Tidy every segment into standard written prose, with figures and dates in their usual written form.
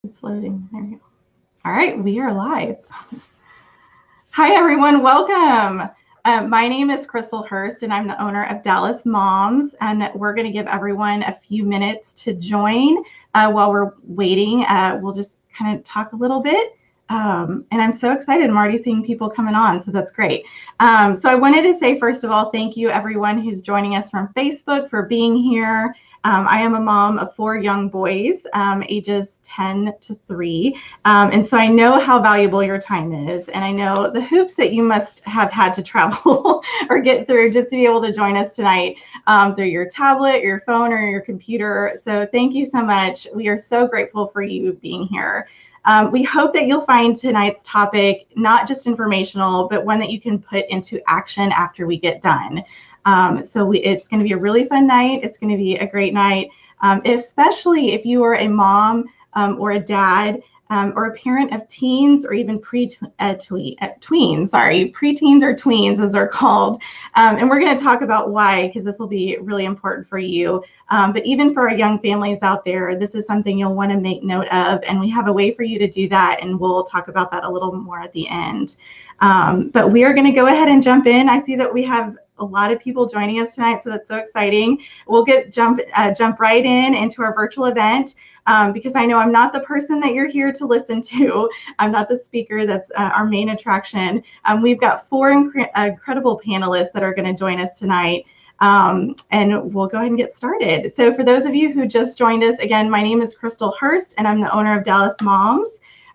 It's loading. There you go. All right, we are live. Hi, everyone. Welcome. My name is Crystal Hurst, and I'm the owner of Dallas Moms. And we're going to give everyone a few minutes to join while we're waiting. We'll just kind of talk a little bit. And I'm so excited. I'm already seeing people coming on, so that's great. So I wanted to say, first of all, thank you, everyone who's joining us from Facebook, for being here. I am a mom of 4 young boys, ages 10 to 3. And so I know how valuable your time is. And I know the hoops that you must have had to travel or get through just to be able to join us tonight through your tablet, your phone, or your computer. So thank you so much. We are so grateful for you being here. We hope that you'll find tonight's topic not just informational, but one that you can put into action after we get done. It's going to be a really fun night. It's going to be a great night, especially if you are a mom or a dad or a parent of teens or even preteens or tweens as they're called. And we're going to talk about why, because this will be really important for you. But even for our young families out there, this is something you'll want to make note of. And we have a way for you to do that. And we'll talk about that a little more at the end. But we are going to go ahead and jump in. I see that we have a lot of people joining us tonight, so that's so exciting. We'll jump right into our virtual event because I know I'm not the person that you're here to listen to. I'm not the speaker. That's our main attraction. We've got 4 incredible panelists that are going to join us tonight. And we'll go ahead and get started. So for those of you who just joined us, again, my name is Crystal Hurst, and I'm the owner of Dallas Moms.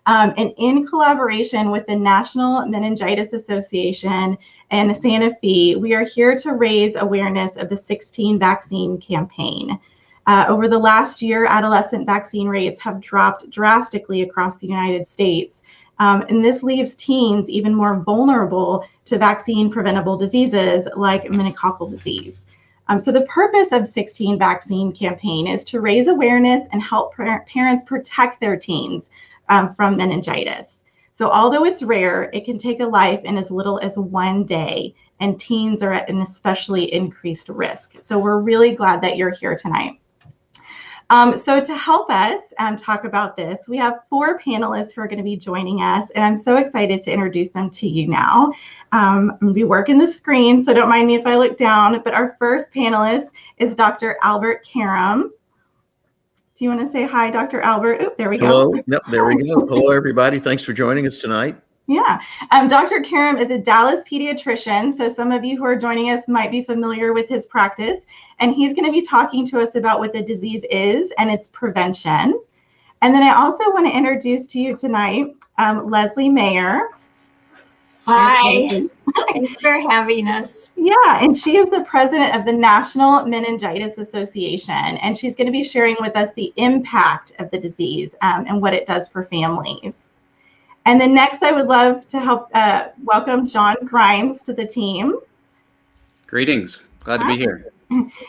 And in collaboration with the National Meningitis Association and Santa Fe, we are here to raise awareness of the 16 vaccine campaign. Over the last year, adolescent vaccine rates have dropped drastically across the United States. And this leaves teens even more vulnerable to vaccine-preventable diseases like meningococcal disease. So the purpose of 16 vaccine campaign is to raise awareness and help parents protect their teens from meningitis. So although it's rare, it can take a life in as little as 1 day, and teens are at an especially increased risk. So we're really glad that you're here tonight. So to help us talk about this, we have 4 panelists who are going to be joining us, and I'm so excited to introduce them to you now. I'm going to be working the screen, so don't mind me if I look down, but our first panelist is Dr. Albert Karam. Do you want to say hi, Dr. Albert? Oop, there we go. Hello. Yep, there we go. Hello, everybody. Thanks for joining us tonight. Yeah. Dr. Karam is a Dallas pediatrician, so some of you who are joining us might be familiar with his practice, and he's going to be talking to us about what the disease is and its prevention. And then I also want to introduce to you tonight Leslie Mayer. Hi. Thanks for having us. Yeah, and she is the president of the National Meningitis Association, and she's going to be sharing with us the impact of the disease and what it does for families. And then next, I would love to welcome John Grimes to the team. Greetings. Glad to be here.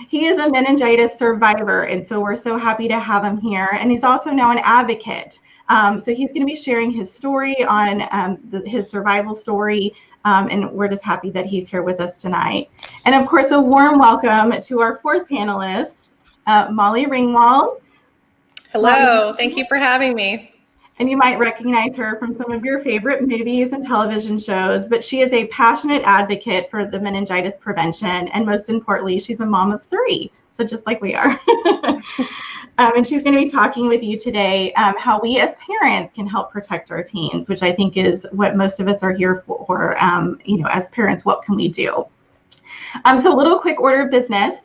He is a meningitis survivor, and so we're so happy to have him here. And he's also now an advocate. So he's going to be sharing his story on his survival story, and we're just happy that he's here with us tonight. And of course, a warm welcome to our 4th panelist, Molly Ringwald. Hello, thank you for having me. And you might recognize her from some of your favorite movies and television shows, but she is a passionate advocate for the meningitis prevention. And most importantly, she's a mom of 3, so just like we are. And she's going to be talking with you today how we as parents can help protect our teens, which I think is what most of us are here for. As parents, what can we do? So a little quick order of business.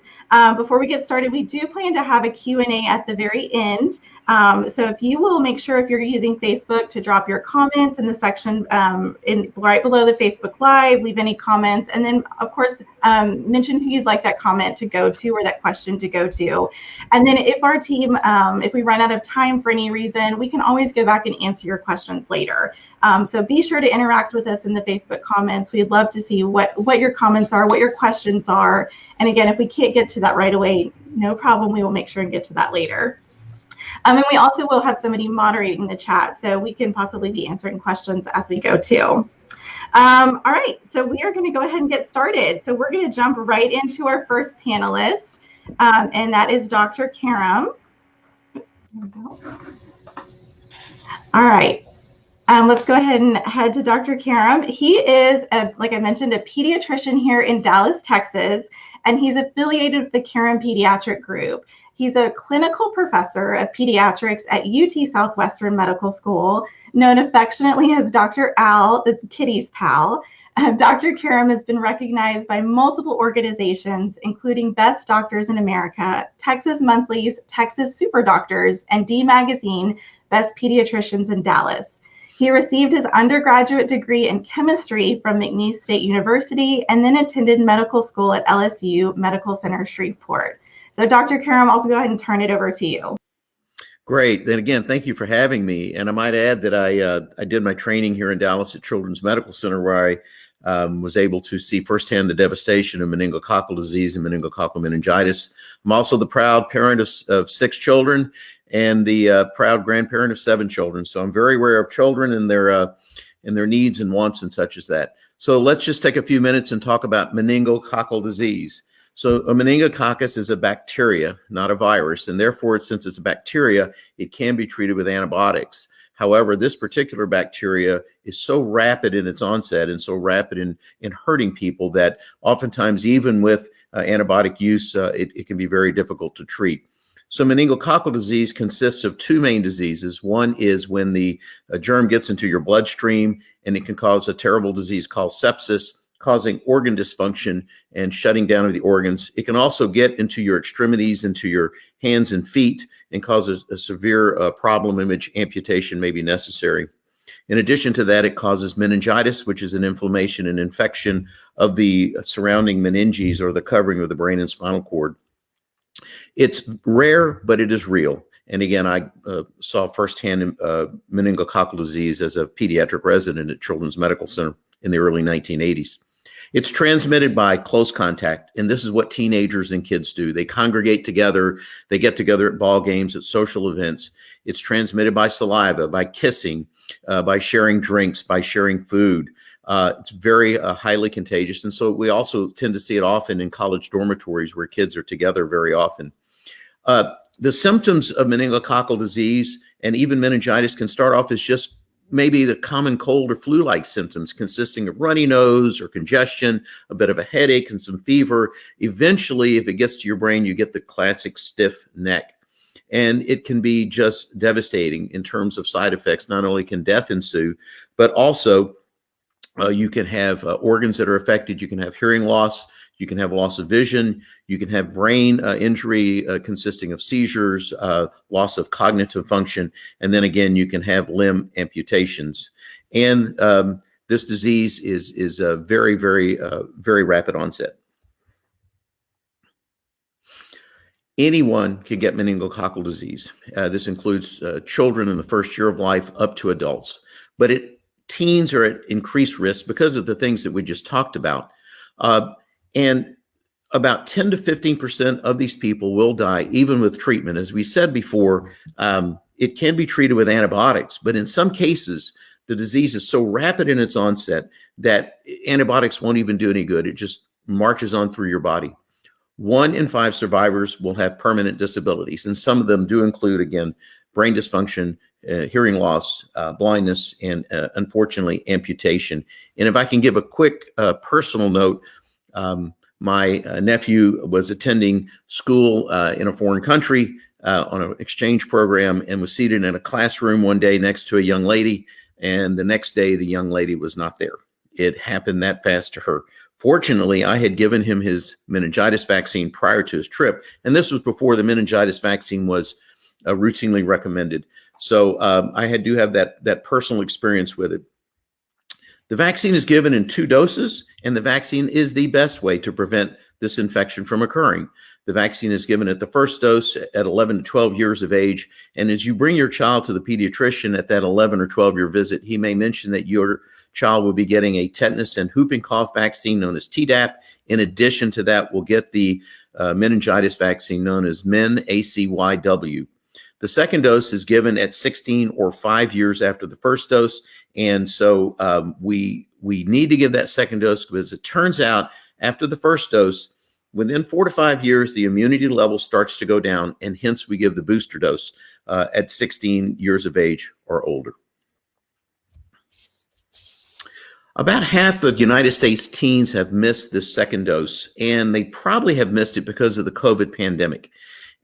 Before we get started, we do plan to have a Q&A at the very end. So if you will make sure, if you're using Facebook, to drop your comments in the section right below the Facebook Live, leave any comments, and then of course mention who you'd like that comment to go to or that question to go to. And then if our team, if we run out of time for any reason, we can always go back and answer your questions later. So be sure to interact with us in the Facebook comments. We'd love to see what your comments are, what your questions are. And again, if we can't get to that right away, no problem. We will make sure and get to that later. And we also will have somebody moderating the chat, so we can possibly be answering questions as we go too. All right, so we are going to go ahead and get started. So we're going to jump right into our first panelist, and that is Dr. Karam. All right. Let's go ahead and head to Dr. Karam. He is, like I mentioned, a pediatrician here in Dallas, Texas, and he's affiliated with the Karam Pediatric Group. He's a clinical professor of pediatrics at UT Southwestern Medical School, known affectionately as Dr. Al, the kitty's pal. Dr. Karam has been recognized by multiple organizations, including Best Doctors in America, Texas Monthly's Texas Super Doctors, and D Magazine Best Pediatricians in Dallas. He received his undergraduate degree in chemistry from McNeese State University and then attended medical school at LSU Medical Center Shreveport. So Dr. Karam, I'll go ahead and turn it over to you. Great. And again, thank you for having me. And I might add that I did my training here in Dallas at Children's Medical Center, where I was able to see firsthand the devastation of meningococcal disease and meningococcal meningitis. I'm also the proud parent of 6 children and the proud grandparent of 7 children. So I'm very aware of children and their needs and wants and such as that. So let's just take a few minutes and talk about meningococcal disease. So a meningococcus is a bacteria, not a virus, and therefore, since it's a bacteria, it can be treated with antibiotics. However, this particular bacteria is so rapid in its onset and so rapid in hurting people that oftentimes, even with antibiotic use, it can be very difficult to treat. So meningococcal disease consists of 2 main diseases. One is when the germ gets into your bloodstream, and it can cause a terrible disease called sepsis, causing organ dysfunction and shutting down of the organs. It can also get into your extremities, into your hands and feet, and cause a severe problem in which amputation may be necessary. In addition to that, it causes meningitis, which is an inflammation and infection of the surrounding meninges, or the covering of the brain and spinal cord. It's rare, but it is real. And again, I saw firsthand meningococcal disease as a pediatric resident at Children's Medical Center in the early 1980s. It's transmitted by close contact, and this is what teenagers and kids do. They congregate together, they get together at ball games, at social events. It's transmitted by saliva, by kissing, by sharing drinks, by sharing food. It's very highly contagious, and so we also tend to see it often in college dormitories where kids are together very often. The symptoms of meningococcal disease and even meningitis can start off as just maybe the common cold or flu-like symptoms, consisting of runny nose or congestion, a bit of a headache and some fever. Eventually, if it gets to your brain, you get the classic stiff neck. And it can be just devastating in terms of side effects. Not only can death ensue, but also you can have organs that are affected. You can have hearing loss. You can have loss of vision. You can have brain injury consisting of seizures, loss of cognitive function, and then again, you can have limb amputations. And this disease is a very, very, very rapid onset. Anyone can get meningococcal disease. This includes children in the first year of life up to adults, but teens are at increased risk because of the things that we just talked about. And about 10 to 15% of these people will die even with treatment. As we said before, it can be treated with antibiotics, but in some cases, the disease is so rapid in its onset that antibiotics won't even do any good. It just marches on through your body. 1 in 5 survivors will have permanent disabilities, and some of them do include, again, brain dysfunction, hearing loss, blindness, and unfortunately, amputation. And if I can give a quick personal note, my nephew was attending school in a foreign country on an exchange program and was seated in a classroom one day next to a young lady. And the next day, the young lady was not there. It happened that fast to her. Fortunately, I had given him his meningitis vaccine prior to his trip. And this was before the meningitis vaccine was routinely recommended. So I do have that personal experience with it. The vaccine is given in 2 doses, and the vaccine is the best way to prevent this infection from occurring. The vaccine is given at the first dose at 11 to 12 years of age. And as you bring your child to the pediatrician at that 11 or 12-year visit, he may mention that your child will be getting a tetanus and whooping cough vaccine known as Tdap. In addition to that, we'll get the meningitis vaccine known as MenACWY. The second dose is given at 16 or 5 years after the first dose. And so we need to give that second dose because it turns out after the first dose, within 4 to 5 years, the immunity level starts to go down, and hence we give the booster dose. at 16 years of age or older. About half of United States teens have missed this second dose, and they probably have missed it because of the COVID pandemic.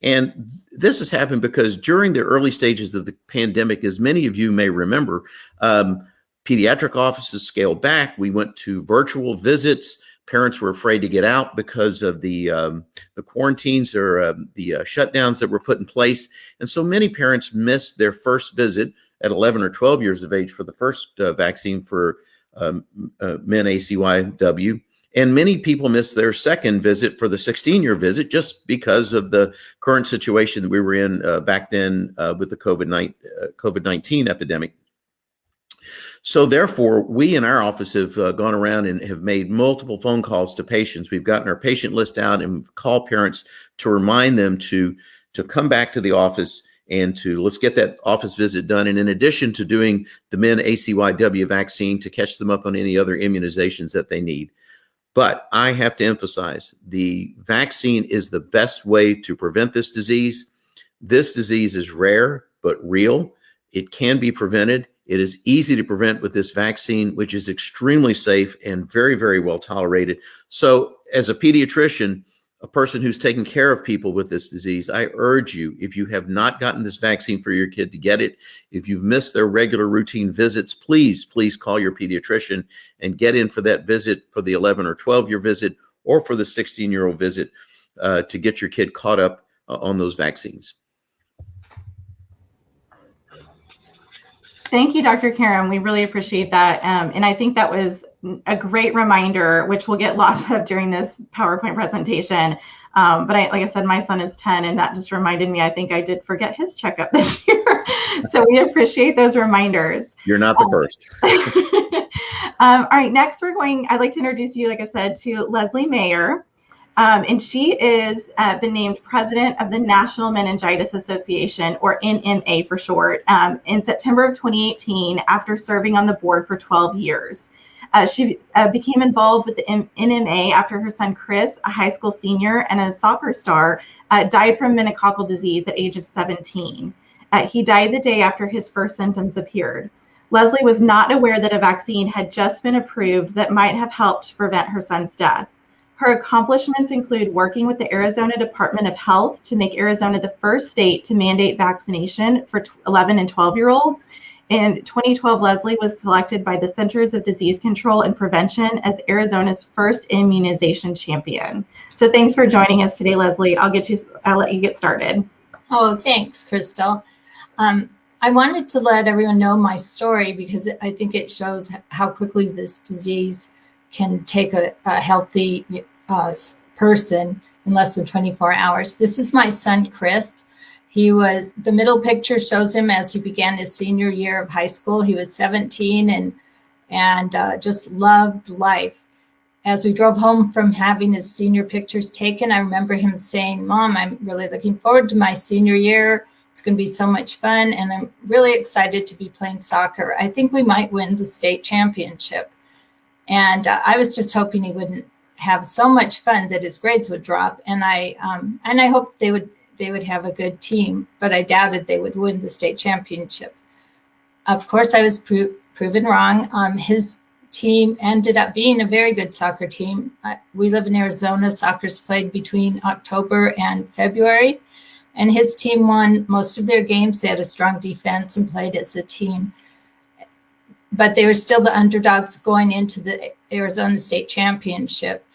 And this has happened because during the early stages of the pandemic, as many of you may remember, pediatric offices scaled back. We went to virtual visits. Parents were afraid to get out because of the quarantines or the shutdowns that were put in place. And so many parents missed their first visit at 11 or 12 years of age for the first vaccine for MenACWY. And many people missed their second visit for the 16-year visit just because of the current situation that we were in back then with the COVID-19 epidemic. So therefore, we in our office have gone around and have made multiple phone calls to patients. We've gotten our patient list out and call parents to remind them to come back to the office and let's get that office visit done. And in addition to doing the MenACWY vaccine, to catch them up on any other immunizations that they need. But I have to emphasize, the vaccine is the best way to prevent this disease. This disease is rare, but real. It can be prevented. It is easy to prevent with this vaccine, which is extremely safe and very, very well tolerated. So as a pediatrician, a person who's taking care of people with this disease, I urge you, if you have not gotten this vaccine for your kid, to get it. If you've missed their regular routine visits, please call your pediatrician and get in for that visit for the 11 or 12-year visit or for the 16-year-old visit to get your kid caught up on those vaccines. Thank you, Dr. Karam. We really appreciate that. And I think that was a great reminder, which we'll get lots of during this PowerPoint presentation. But like I said, my son is 10, and that just reminded me, I think I did forget his checkup this year. So we appreciate those reminders. You're not the first. All right, next I'd like to introduce you, like I said, to Leslie Mayer. And she is been named president of the National Meningitis Association, or NMA for short, in September of 2018 after serving on the board for 12 years. She became involved with the NMA after her son Chris, a high school senior and a soccer star, died from meningococcal disease at age of 17. He died the day after his first symptoms appeared. Leslie was not aware that a vaccine had just been approved that might have helped to prevent her son's death. Her accomplishments include working with the Arizona Department of Health to make Arizona the first state to mandate vaccination for 11 and 12-year-olds. In 2012, Leslie was selected by the Centers of Disease Control and Prevention as Arizona's first immunization champion. So thanks for joining us today, Leslie. I'll let you get started. Oh, thanks, Crystal. I wanted to let everyone know my story because I think it shows how quickly this disease can take a healthy person in less than 24 hours. This is my son, Chris. The middle picture shows him as he began his senior year of high school. He was 17 and just loved life. As we drove home from having his senior pictures taken, I remember him saying, "Mom, I'm really looking forward to my senior year. It's going to be so much fun, and I'm really excited to be playing soccer. I think we might win the state championship." And I was just hoping he wouldn't have so much fun that his grades would drop. And I hoped they would have a good team, but I doubted they would win the state championship. Of course, I was proven wrong. His team ended up being a very good soccer team. We live in Arizona. Soccer's played between October and February. And his team won most of their games. They had a strong defense and played as a team. But they were still the underdogs going into the Arizona State Championship.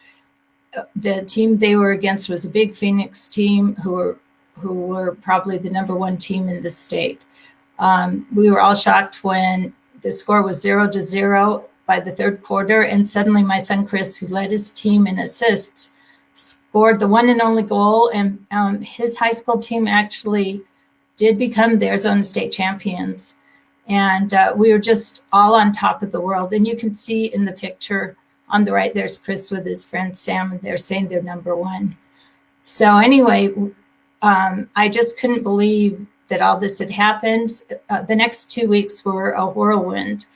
The team they were against was a big Phoenix team who were probably the number one team in the state. We were all shocked when the score was 0-0 by the third quarter, and suddenly my son Chris, who led his team in assists, scored the one and only goal, and his high school team actually did become the Arizona State champions. And we were just all on top of the world. And you can see in the picture on the right, there's Chris with his friend Sam, and they're saying they're number one. So anyway, I just couldn't believe that all this had happened. The next 2 weeks were a whirlwind.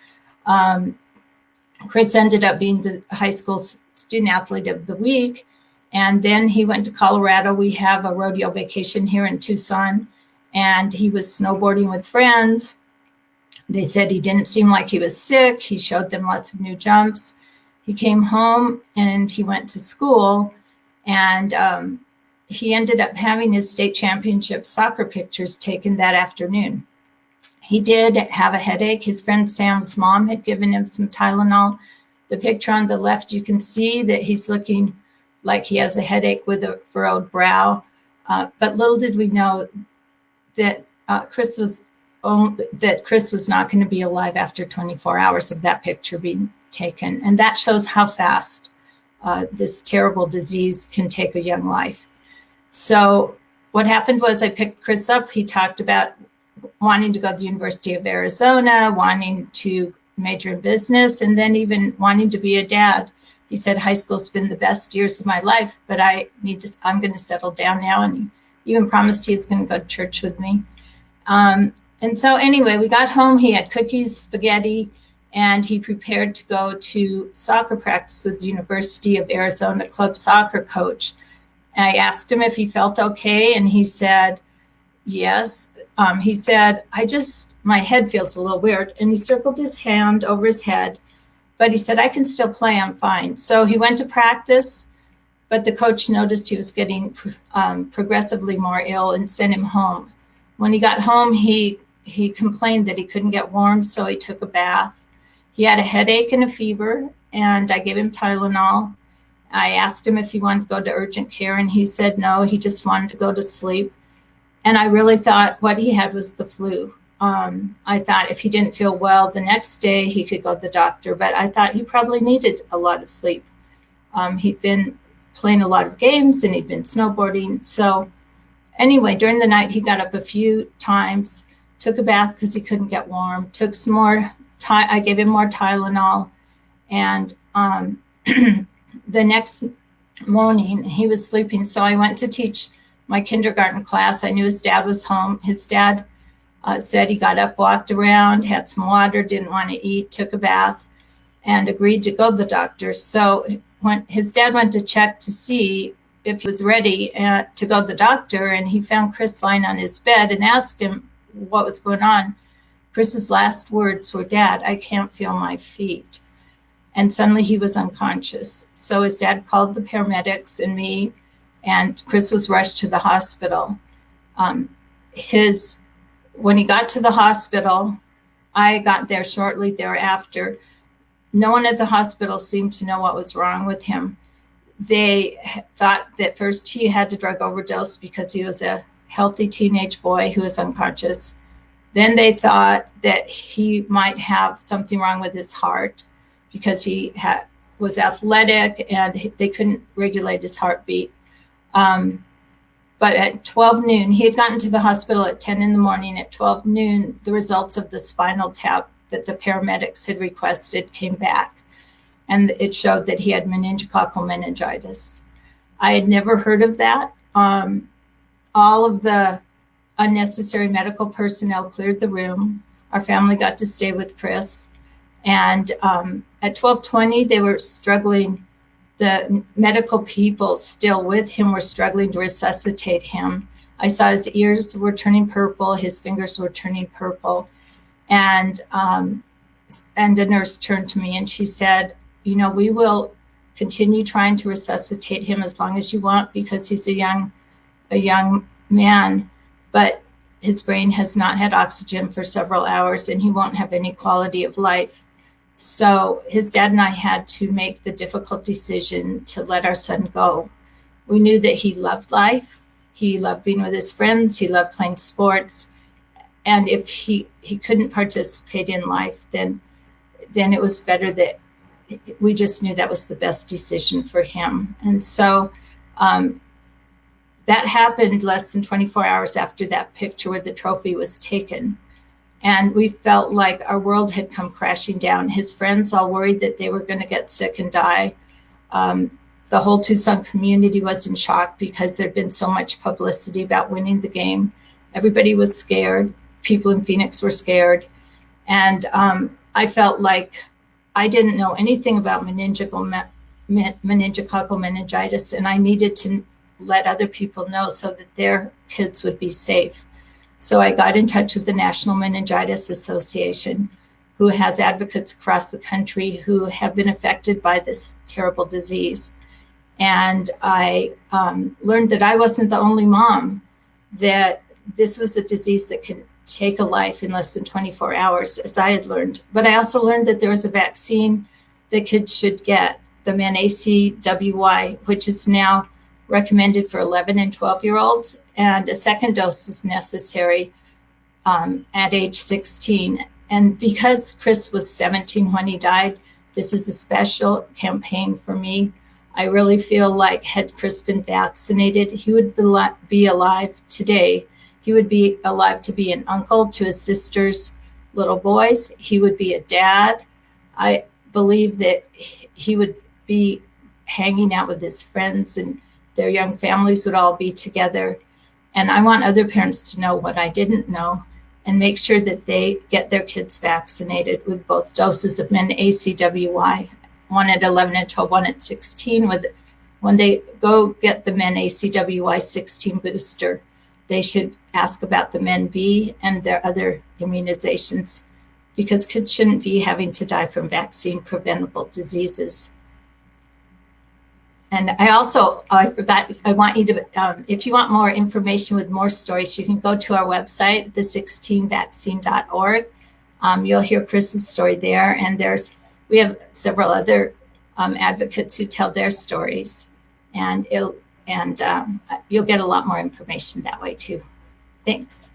Chris ended up being the high school student athlete of the week. And then he went to Colorado. We have a rodeo vacation here in Tucson. and he was snowboarding with friends. They said he didn't seem like he was sick. He showed them lots of new jumps. He came home and he went to school, and he ended up having his state championship soccer pictures taken that afternoon. He did have a headache. His friend Sam's mom had given him some Tylenol. The picture on the left, you can see that he's looking like he has a headache with a furrowed brow. But little did we know that Chris was not going to be alive after 24 hours of that picture being taken. And that shows how fast this terrible disease can take a young life. So what happened was I picked Chris up. He talked about wanting to go to the University of Arizona, wanting to major in business, and then even wanting to be a dad. He said, high school's been the best years of my life, but I'm going to settle down now. And he even promised he was going to go to church with me. And so anyway, we got home. He had cookies, spaghetti, and he prepared to go to soccer practice with the University of Arizona club soccer coach. And I asked him if he felt okay, and he said, yes. He said, my head feels a little weird. And he circled his hand over his head, but he said, I can still play, I'm fine. So he went to practice, but the coach noticed he was getting progressively more ill and sent him home. When he got home, he complained that he couldn't get warm, so he took a bath. He had a headache and a fever, and I gave him Tylenol. I asked him if he wanted to go to urgent care, and he said no, he just wanted to go to sleep. And I really thought what he had was the flu. I thought if he didn't feel well the next day, he could go to the doctor, but I thought he probably needed a lot of sleep. He'd been playing a lot of games and he'd been snowboarding. So anyway, during the night, he got up a few times, took a bath because he couldn't get warm, took some more, I gave him more Tylenol. And the next morning, he was sleeping. So I went to teach my kindergarten class. I knew his dad was home. His dad said he got up, walked around, had some water, didn't want to eat, took a bath, and agreed to go to the doctor. So when his dad went to check to see if he was ready to go to the doctor, and he found Chris lying on his bed and asked him what was going on. Chris's last words were, Dad, I can't feel my feet. And suddenly he was unconscious. So his dad called the paramedics and me, and Chris was rushed to the hospital. When he got to the hospital, I got there shortly thereafter. No one at the hospital seemed to know what was wrong with him. They thought that first he had a drug overdose because he was a healthy teenage boy who was unconscious. Then they thought that he might have something wrong with his heart because he was athletic and they couldn't regulate his heartbeat. But at 12 noon, he had gotten to the hospital at 10 in the morning. At 12 noon, the results of the spinal tap that the paramedics had requested came back. And it showed that he had meningococcal meningitis. I had never heard of that. All of the unnecessary medical personnel cleared the room. Our family got to stay with Chris. And at 12:20, they were struggling. The medical people still with him were struggling to resuscitate him. I saw his ears were turning purple, his fingers were turning purple. And a nurse turned to me and she said, we will continue trying to resuscitate him as long as you want because he's a young man, but his brain has not had oxygen for several hours and he won't have any quality of life. So his dad and I had to make the difficult decision to let our son go. We knew that he loved life. He loved being with his friends. He loved playing sports. And if he couldn't participate in life, then it was better that we just knew that was the best decision for him. And so that happened less than 24 hours after that picture where the trophy was taken. And we felt like our world had come crashing down. His friends all worried that they were going to get sick and die. The whole Tucson community was in shock because there'd been so much publicity about winning the game. Everybody was scared. People in Phoenix were scared. And I felt like I didn't know anything about meningococcal meningitis, and I needed to let other people know so that their kids would be safe. So I got in touch with the National Meningitis Association, who has advocates across the country who have been affected by this terrible disease. And I learned that I wasn't the only mom, that this was a disease that can take a life in less than 24 hours, as I had learned. But I also learned that there was a vaccine that kids should get, the MenACWY, which is now recommended for 11 and 12-year-olds, and a second dose is necessary at age 16. And because Chris was 17 when he died, this is a special campaign for me. I really feel like had Chris been vaccinated, he would be alive today. He would be alive to be an uncle to his sister's little boys. He would be a dad. I believe that he would be hanging out with his friends, and their young families would all be together. And I want other parents to know what I didn't know and make sure that they get their kids vaccinated with both doses of MenACWY, one at 11 and 12, one at 16. When they go get the MenACWY 16 booster, they should ask about the MenB and their other immunizations, because kids shouldn't be having to die from vaccine preventable diseases. And I forgot, I want you to, if you want more information with more stories, you can go to our website, the16vaccine.org. You'll hear Chris's story there. And we have several other advocates who tell their stories. And you'll get a lot more information that way too. Thanks.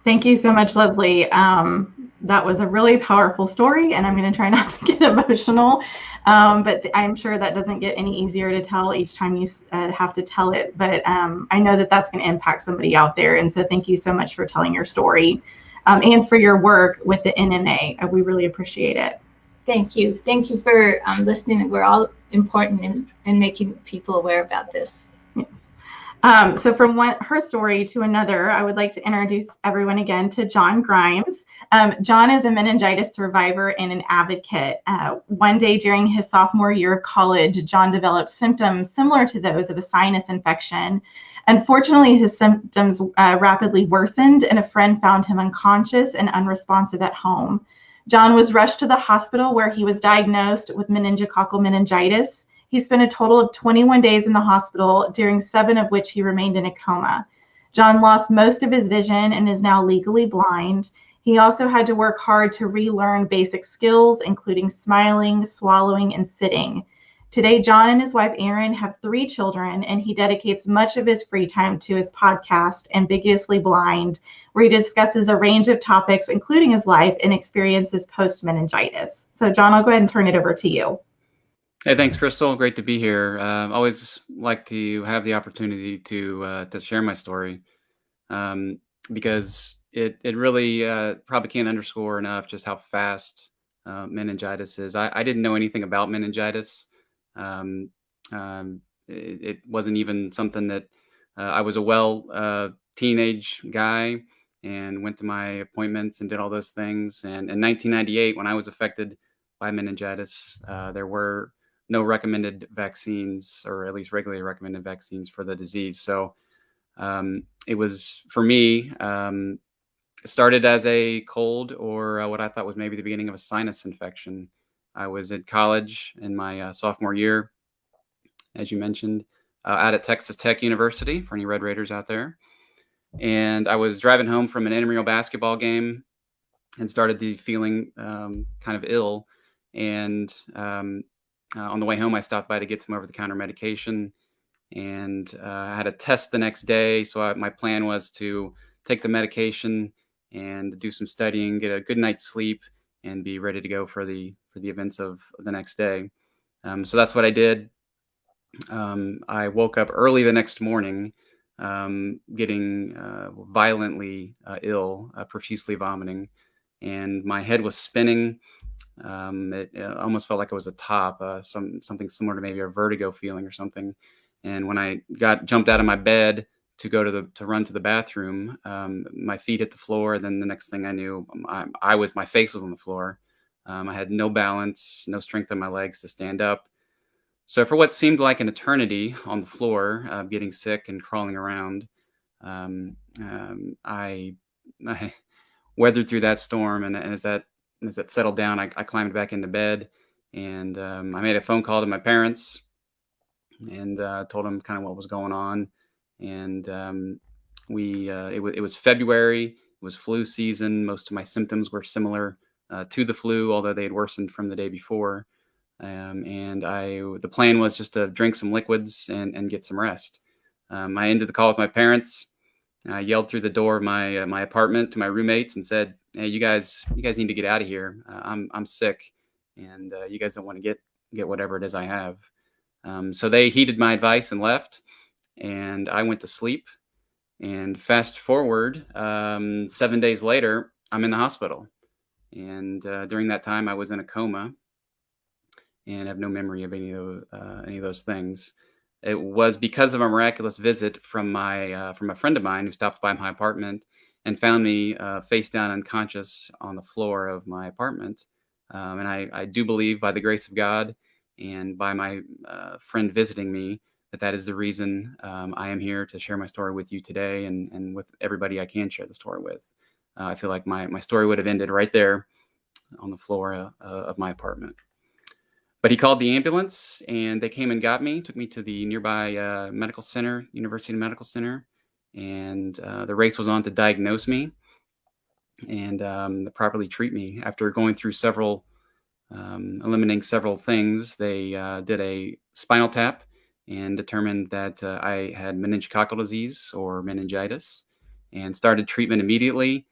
Thank you so much, Leslie. That was a really powerful story, and I'm going to try not to get emotional, but I'm sure that doesn't get any easier to tell each time you have to tell it. But I know that that's going to impact somebody out there, and so thank you so much for telling your story and for your work with the NMA. We really appreciate it. Thank you. Thank you for listening. We're all important in making people aware about this. So from her story to another, I would like to introduce everyone again to John Grimes. John is a meningitis survivor and an advocate. One day during his sophomore year of college, John developed symptoms similar to those of a sinus infection. Unfortunately, his symptoms rapidly worsened, and a friend found him unconscious and unresponsive at home. John was rushed to the hospital, where he was diagnosed with meningococcal meningitis. He spent a total of 21 days in the hospital, during 7 of which he remained in a coma. John lost most of his vision and is now legally blind. He also had to work hard to relearn basic skills, including smiling, swallowing, and sitting. Today, John and his wife, Erin, have 3 children, and he dedicates much of his free time to his podcast, Ambiguously Blind, where he discusses a range of topics, including his life and experiences post-meningitis. So, John, I'll go ahead and turn it over to you. Hey, thanks, Crystal. Great to be here. Always like to have the opportunity to share my story, because it really probably can't underscore enough just how fast meningitis is. I didn't know anything about meningitis. It wasn't even something that I was a teenage guy and went to my appointments and did all those things. And in 1998, when I was affected by meningitis, there were no recommended vaccines, or at least regularly recommended vaccines for the disease. So it was, for me, it started as a cold, or what I thought was maybe the beginning of a sinus infection. I was at college in my sophomore year, as you mentioned, out at Texas Tech University, for any Red Raiders out there. And I was driving home from an intramural basketball game and started feeling kind of ill. And on the way home, I stopped by to get some over-the-counter medication, and I had a test the next day. So my plan was to take the medication and do some studying, get a good night's sleep, and be ready to go for the events of the next day. So that's what I did. I woke up early the next morning, getting violently ill, profusely vomiting, and my head was spinning. It almost felt like it was a top, something similar to maybe a vertigo feeling or something. And when I jumped out of my bed to go to run to the bathroom, my feet hit the floor. Then the next thing I knew, my face was on the floor. I had no balance, no strength in my legs to stand up. So for what seemed like an eternity on the floor, getting sick and crawling around, I weathered through that storm, and as that settled down, I climbed back into bed, and I made a phone call to my parents and told them kind of what was going on. And it was February. It was flu season. Most of my symptoms were similar to the flu, although they had worsened from the day before. And the plan was just to drink some liquids and get some rest. I ended the call with my parents. I yelled through the door of my apartment to my roommates and said, "Hey, you guys need to get out of here. I'm sick, and you guys don't want to get whatever it is I have." So they heeded my advice and left, and I went to sleep. And fast forward, 7 days later, I'm in the hospital. And during that time, I was in a coma and have no memory of any of those things. It was because of a miraculous visit from a friend of mine who stopped by my apartment and found me face down unconscious on the floor of my apartment. And I do believe, by the grace of God and by my friend visiting me, that is the reason I am here to share my story with you today and with everybody I can share the story with. I feel like my story would have ended right there on the floor of my apartment. But he called the ambulance, and they came and got me, took me to the nearby medical center, University Medical Center, and the race was on to diagnose me and properly treat me. After going through eliminating several things, they did a spinal tap and determined that I had meningococcal disease or meningitis, and started treatment immediately.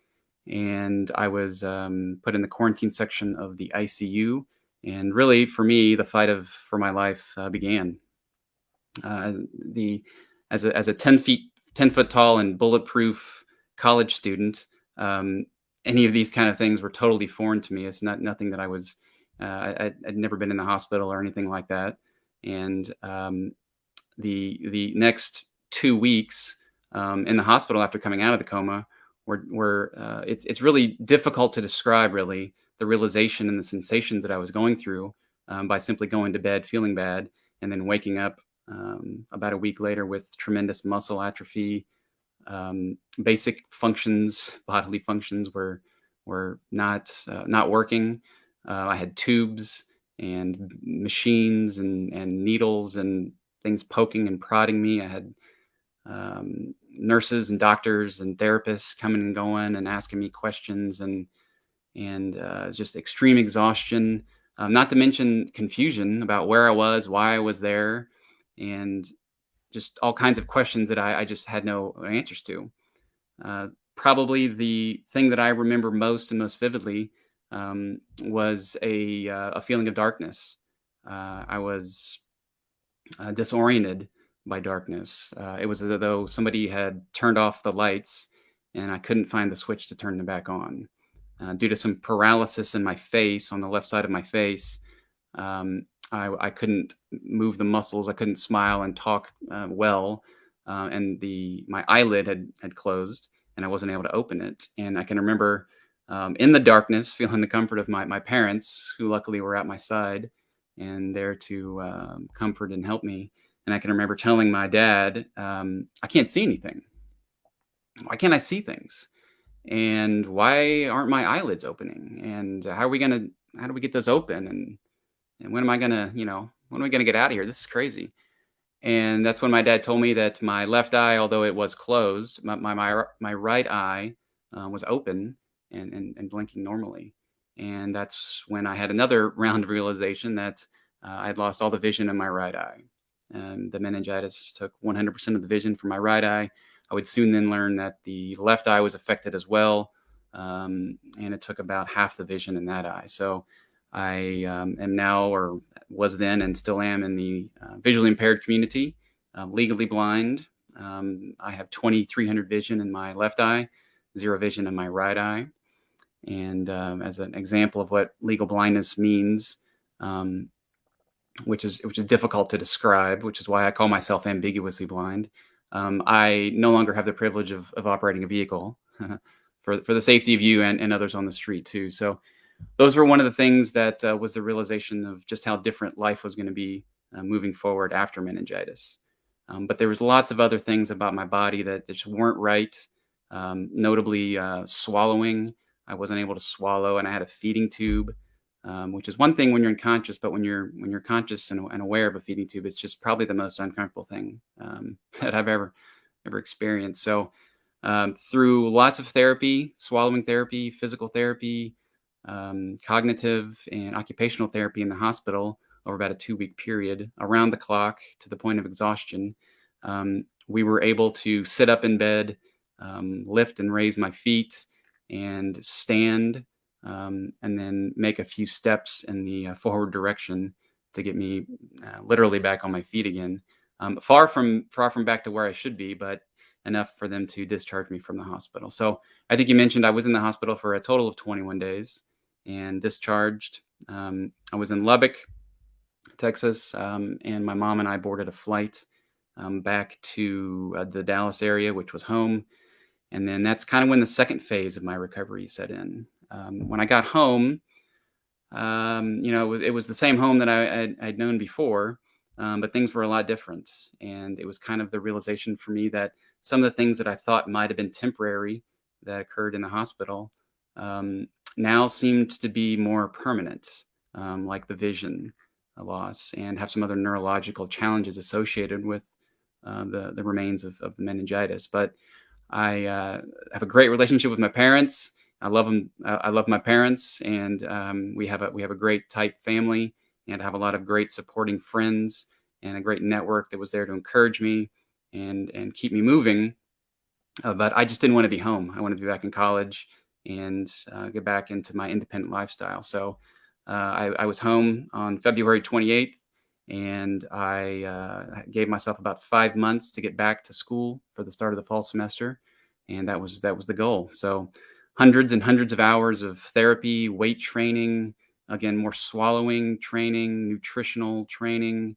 And I was put in the quarantine section of the ICU. And really, for me, the fight for my life began. As a 10-foot tall and bulletproof college student, any of these kind of things were totally foreign to me. It's nothing that I was. I'd never been in the hospital or anything like that. And the next 2 weeks in the hospital after coming out of the coma it's really difficult to describe, really, the realization and the sensations that I was going through by simply going to bed feeling bad and then waking up about a week later with tremendous muscle atrophy. Basic functions, bodily functions were not working. I had tubes and machines and needles and things poking and prodding me. I had nurses and doctors and therapists coming and going and asking me questions, and just extreme exhaustion, not to mention confusion about where I was, why I was there, and just all kinds of questions that I just had no answers to. Probably the thing that I remember most and most vividly was a feeling of darkness. I was disoriented by darkness. It was as though somebody had turned off the lights and I couldn't find the switch to turn them back on. Due to some paralysis in my face, on the left side of my face, I couldn't move the muscles. I couldn't smile and talk well. And my eyelid had closed and I wasn't able to open it. And I can remember in the darkness feeling the comfort of my parents, who luckily were at my side and there to comfort and help me. And I can remember telling my dad, I can't see anything. Why can't I see things? And why aren't my eyelids opening? And how do we get those open? And when am I gonna get out of here? This is crazy. And that's when my dad told me that my left eye, although it was closed, my right eye was open and blinking normally. And that's when I had another round of realization that I had lost all the vision in my right eye. The meningitis took 100% of the vision from my right eye. I would soon then learn that the left eye was affected as well, and it took about half the vision in that eye. So I am now, or was then and still am, in the visually impaired community, legally blind. I have 20/300 vision in my left eye, 0 vision in my right eye. And as an example of what legal blindness means, which is difficult to describe, which is why I call myself ambiguously blind. I no longer have the privilege of operating a vehicle for the safety of you and others on the street too. So those were one of the things that was the realization of just how different life was going to be moving forward after meningitis. But there was lots of other things about my body that just weren't right. Notably, swallowing. I wasn't able to swallow, and I had a feeding tube, which is one thing when you're unconscious, but when you're conscious and aware of a feeding tube, it's just probably the most uncomfortable thing that I've ever experienced. So through lots of therapy, swallowing therapy, physical therapy, cognitive and occupational therapy in the hospital over about a 2-week period, around the clock to the point of exhaustion, we were able to sit up in bed, lift and raise my feet, and stand, and then make a few steps in the forward direction to get me literally back on my feet again. Far from back to where I should be, but enough for them to discharge me from the hospital. So I think you mentioned I was in the hospital for a total of 21 days and discharged. I was in Lubbock, Texas, and my mom and I boarded a flight back to the Dallas area, which was home. And then that's kind of when the second phase of my recovery set in. When I got home, it was the same home that I'd known before, but things were a lot different. And it was kind of the realization for me that some of the things that I thought might have been temporary that occurred in the hospital now seemed to be more permanent, like the vision loss, and have some other neurological challenges associated with the remains of the meningitis. But I have a great relationship with my parents. I love them. I love my parents, and we have a great tight family, and I have a lot of great supporting friends and a great network that was there to encourage me and keep me moving. But I just didn't want to be home. I wanted to be back in college and get back into my independent lifestyle. So I was home on February 28th, and I gave myself about 5 months to get back to school for the start of the fall semester, and that was the goal. So hundreds and hundreds of hours of therapy, weight training, again, more swallowing training, nutritional training,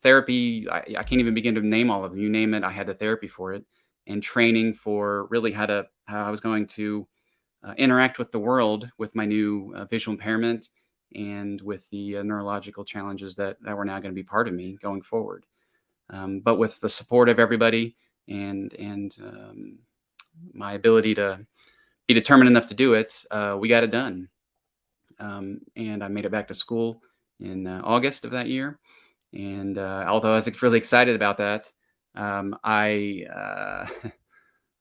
therapy. I can't even begin to name all of them. You name it, I had the therapy for it, and training for really how I was going to interact with the world with my new visual impairment and with the neurological challenges that were now going to be part of me going forward. But with the support of everybody and my ability to be determined enough to do it, we got it done. And I made it back to school in August of that year. And although I was really excited about that,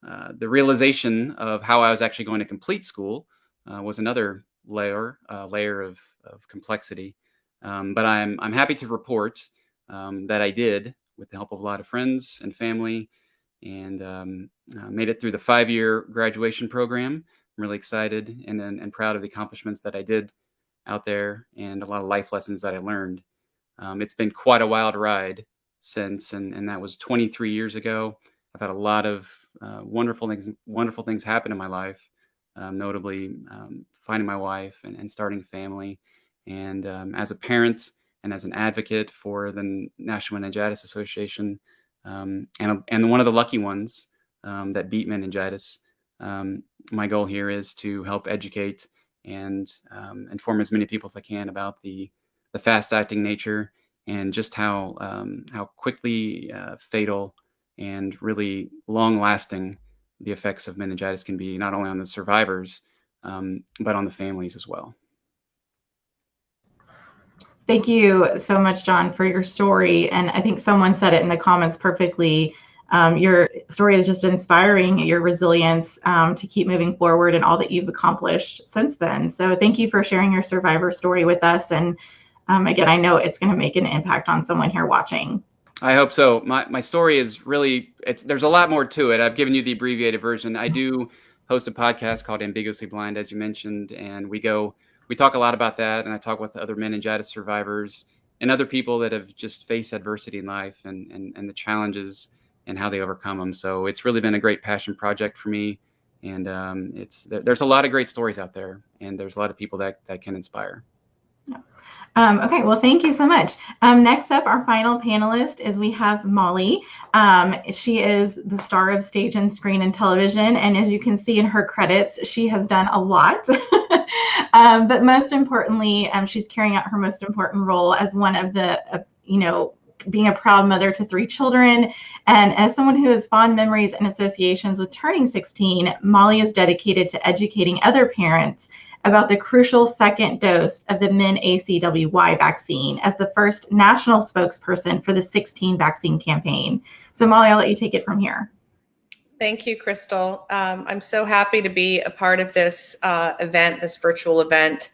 the realization of how I was actually going to complete school was another layer of complexity. But I'm happy to report that I did, with the help of a lot of friends and family, and made it through the 5-year graduation program. I'm really excited and proud of the accomplishments that I did out there, and a lot of life lessons that I learned. It's been quite a wild ride since, and that was 23 years ago. I've had a lot of wonderful things happen in my life, notably finding my wife and starting a family. And as a parent and as an advocate for the National Meningitis Association, and one of the lucky ones that beat meningitis, my goal here is to help educate and inform as many people as I can about the fast-acting nature and just how quickly fatal and really long-lasting the effects of meningitis can be, not only on the survivors, but on the families as well. Thank you so much, John, for your story. And I think someone said it in the comments perfectly. Your story is just inspiring, your resilience to keep moving forward and all that you've accomplished since then. So thank you for sharing your survivor story with us. And again, I know it's going to make an impact on someone here watching. I hope so. My story is really, there's a lot more to it. I've given you the abbreviated version. I do host a podcast called Ambiguously Blind, as you mentioned, and we talk a lot about that, and I talk with other meningitis survivors and other people that have just faced adversity in life and the challenges and how they overcome them. So it's really been a great passion project for me, and there's a lot of great stories out there, and there's a lot of people that can inspire. Okay, well, thank you so much. Next up, our final panelist is we have Molly. She is the star of stage and screen and television, and as you can see in her credits, she has done a lot. But most importantly, she's carrying out her most important role as one of the, being a proud mother to 3 children. And as someone who has fond memories and associations with turning 16, Molly is dedicated to educating other parents about the crucial second dose of the MenACWY vaccine as the first national spokesperson for the 16 vaccine campaign. So Molly, I'll let you take it from here. Thank you, Crystal. I'm so happy to be a part of this event, this virtual event.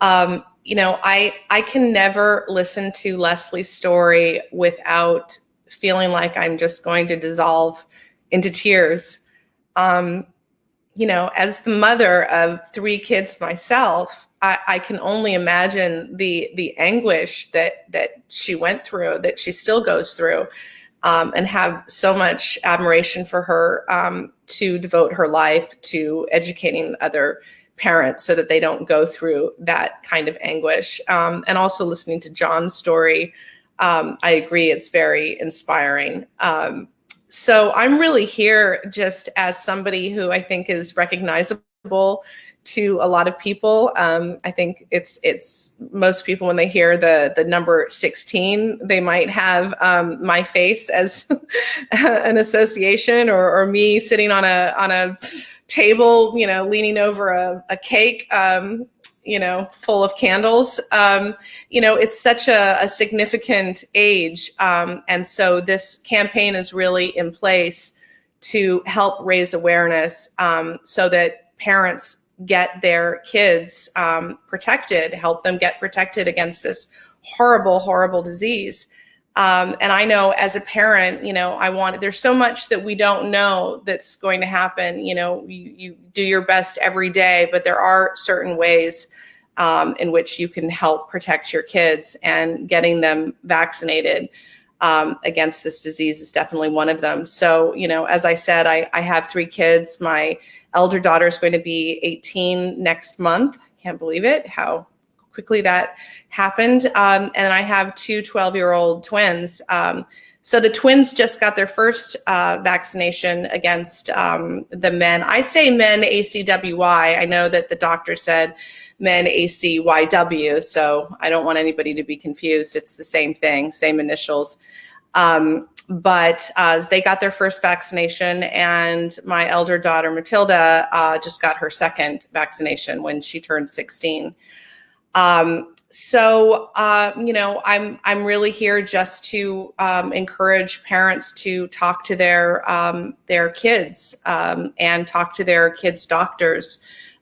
You know, I can never listen to Leslie's story without feeling like I'm just going to dissolve into tears. You know, as the mother of 3 kids myself, I can only imagine the anguish that she went through, that she still goes through, and have so much admiration for her to devote her life to educating other parents so that they don't go through that kind of anguish. And also listening to John's story, I agree, it's very inspiring. So I'm really here just as somebody who I think is recognizable to a lot of people. I think it's most people, when they hear the number 16, they might have my face as an association, or me sitting on a table, you know, leaning over a cake, you know, full of candles. You know, it's such a significant age. And so this campaign is really in place to help raise awareness so that parents get their kids protected, help them get protected against this horrible, horrible disease. And I know as a parent, you know, there's so much that we don't know that's going to happen. You know, you do your best every day, but there are certain ways in which you can help protect your kids, and getting them vaccinated against this disease is definitely one of them. So, you know, as I said, I have 3 kids. My elder daughter is going to be 18 next month. Can't believe it, how quickly that happened. And I have 2 12-year-old twins. So the twins just got their first vaccination against the men. I say MenACWY. I know that the doctor said MenACYW, so I don't want anybody to be confused. It's the same thing, same initials. But they got their first vaccination, and my elder daughter, Matilda, just got her second vaccination when she turned 16. So, you know, I'm really here just to encourage parents to talk to their kids and talk to their kids' doctors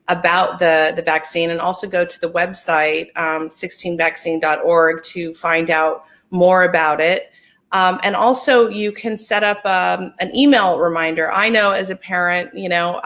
about the vaccine, and also go to the website 16vaccine.org to find out more about it. And also you can set up an email reminder. I know as a parent, you know,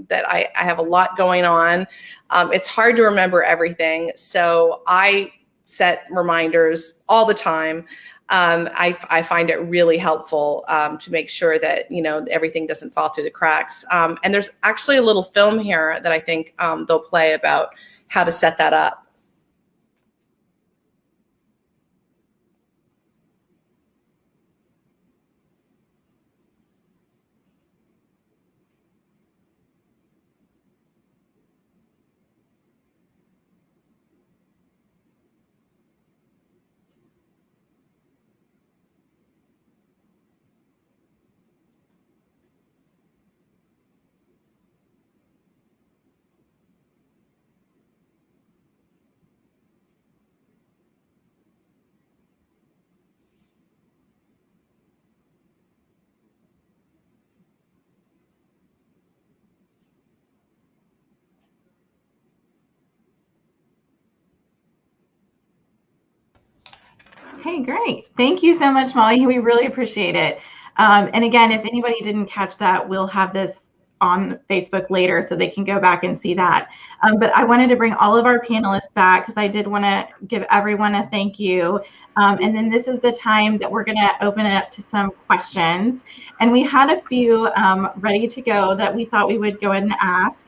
that I have a lot going on. It's hard to remember everything. So I set reminders all the time. I find it really helpful to make sure that, you know, everything doesn't fall through the cracks. And there's actually a little film here that I think they'll play about how to set that up. Okay, great. Thank you so much, Molly. We really appreciate it. And again, if anybody didn't catch that, we'll have this on Facebook later so they can go back and see that. But I wanted to bring all of our panelists back because I did want to give everyone a thank you. And then this is the time that we're going to open it up to some questions. And we had a few ready to go that we thought we would go ahead and ask.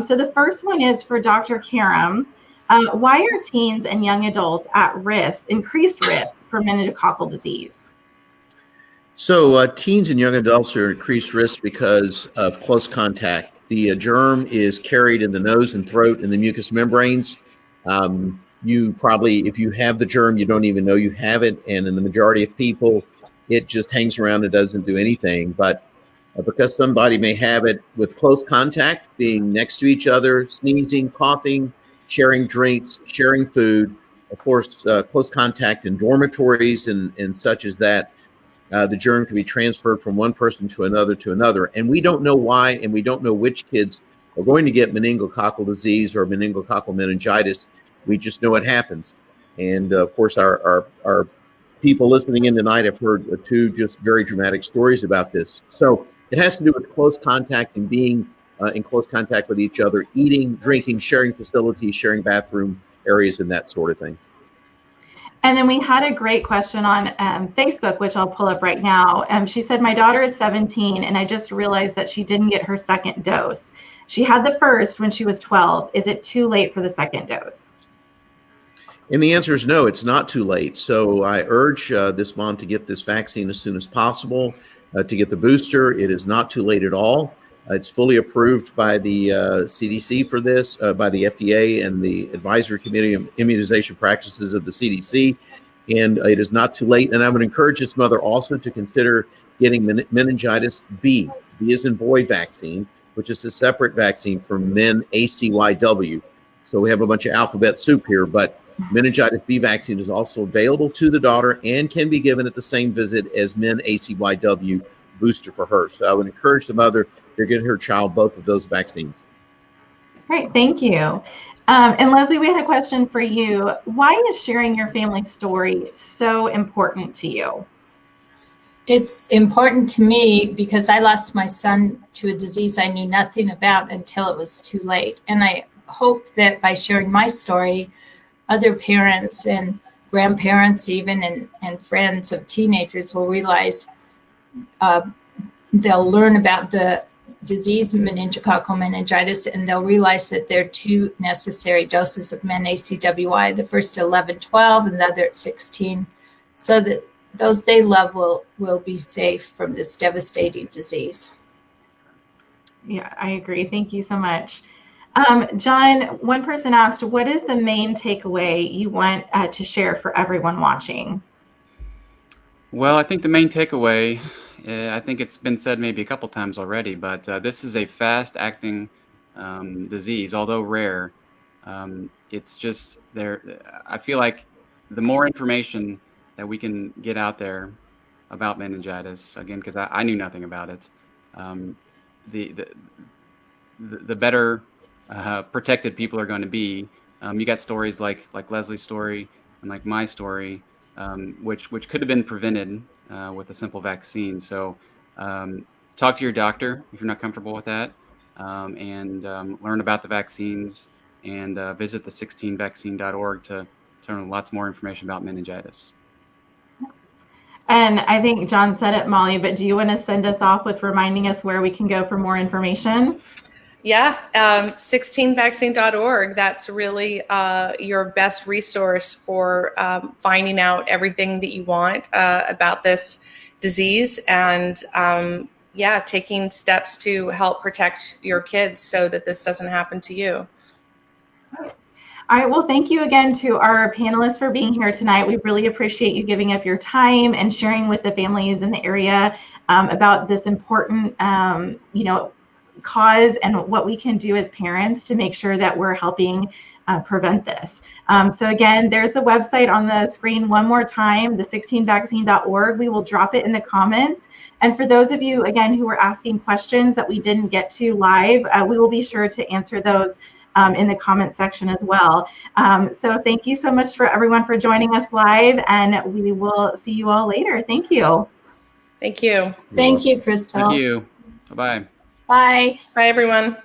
So the first one is for Dr. Karam. Why are teens and young adults at risk, increased risk for meningococcal disease? So teens and young adults are at increased risk because of close contact. The germ is carried in the nose and throat and the mucous membranes. you probably, if you have the germ, you don't even know you have it. And in the majority of people, it just hangs around and doesn't do anything. But because somebody may have it with close contact, being next to each other, sneezing, coughing, sharing drinks, sharing food, of course, close contact in dormitories and such as that, the germ can be transferred from one person to another. And we don't know why, and we don't know which kids are going to get meningococcal disease or meningococcal meningitis. We just know it happens. And of course, our people listening in tonight have heard two just very dramatic stories about this. So it has to do with close contact and being in close contact with each other, eating, drinking, sharing facilities, sharing bathroom areas, and that sort of thing. And then we had a great question on Facebook, which I'll pull up right now. She said, my daughter is 17, and I just realized that she didn't get her second dose. She had the first when she was 12. Is it too late for the second dose? And the answer is no, it's not too late. So I urge this mom to get this vaccine as soon as possible, to get the booster. It is not too late at all. It's fully approved by the CDC for this, by the FDA and the Advisory Committee of Immunization Practices of the CDC. And it is not too late. And I would encourage this mother also to consider getting meningitis B. B as in boy vaccine, which is a separate vaccine from MenACWY. So we have a bunch of alphabet soup here, but meningitis B vaccine is also available to the daughter and can be given at the same visit as MenACWY booster for her. So I would encourage the mother to get her child both of those vaccines. Great, thank you. And Leslie, we had a question for you. Why is sharing your family story so important to you? It's important to me because I lost my son to a disease I knew nothing about until it was too late. And I hope that by sharing my story, other parents and grandparents even and friends of teenagers will realize they'll learn about the disease of meningococcal meningitis, and they'll realize that there are two necessary doses of MenACWY, the first at 11, 12, and the other at 16, so that those they love will be safe from this devastating disease. Yeah, I agree. Thank you so much. John, one person asked, what is the main takeaway you want to share for everyone watching? Well, I think the main takeaway, I think it's been said maybe a couple times already, but this is a fast-acting disease, although rare. It's just there. I feel like the more information that we can get out there about meningitis, again, because I knew nothing about it, the better protected people are going to be. You got stories like Leslie's story and like my story, which could have been prevented with a simple vaccine. So talk to your doctor if you're not comfortable with that, and learn about the vaccines, and visit the 16vaccine.org to learn lots more information about meningitis. And I think John said it, Molly, but do you want to send us off with reminding us where we can go for more information? Yeah, 16vaccine.org. That's really your best resource for finding out everything that you want about this disease, and yeah, taking steps to help protect your kids so that this doesn't happen to you. All right, well, thank you again to our panelists for being here tonight. We really appreciate you giving up your time and sharing with the families in the area about this important, cause and what we can do as parents to make sure that we're helping prevent this. So again, there's the website on the screen one more time, the 16vaccine.org. We will drop it in the comments. And for those of you, again, who are asking questions that we didn't get to live, we will be sure to answer those in the comment section as well. So thank you so much for everyone for joining us live, and we will see you all later. Thank you. Thank you. Thank you, Crystal. Thank you. Bye-bye. Bye. Bye, everyone.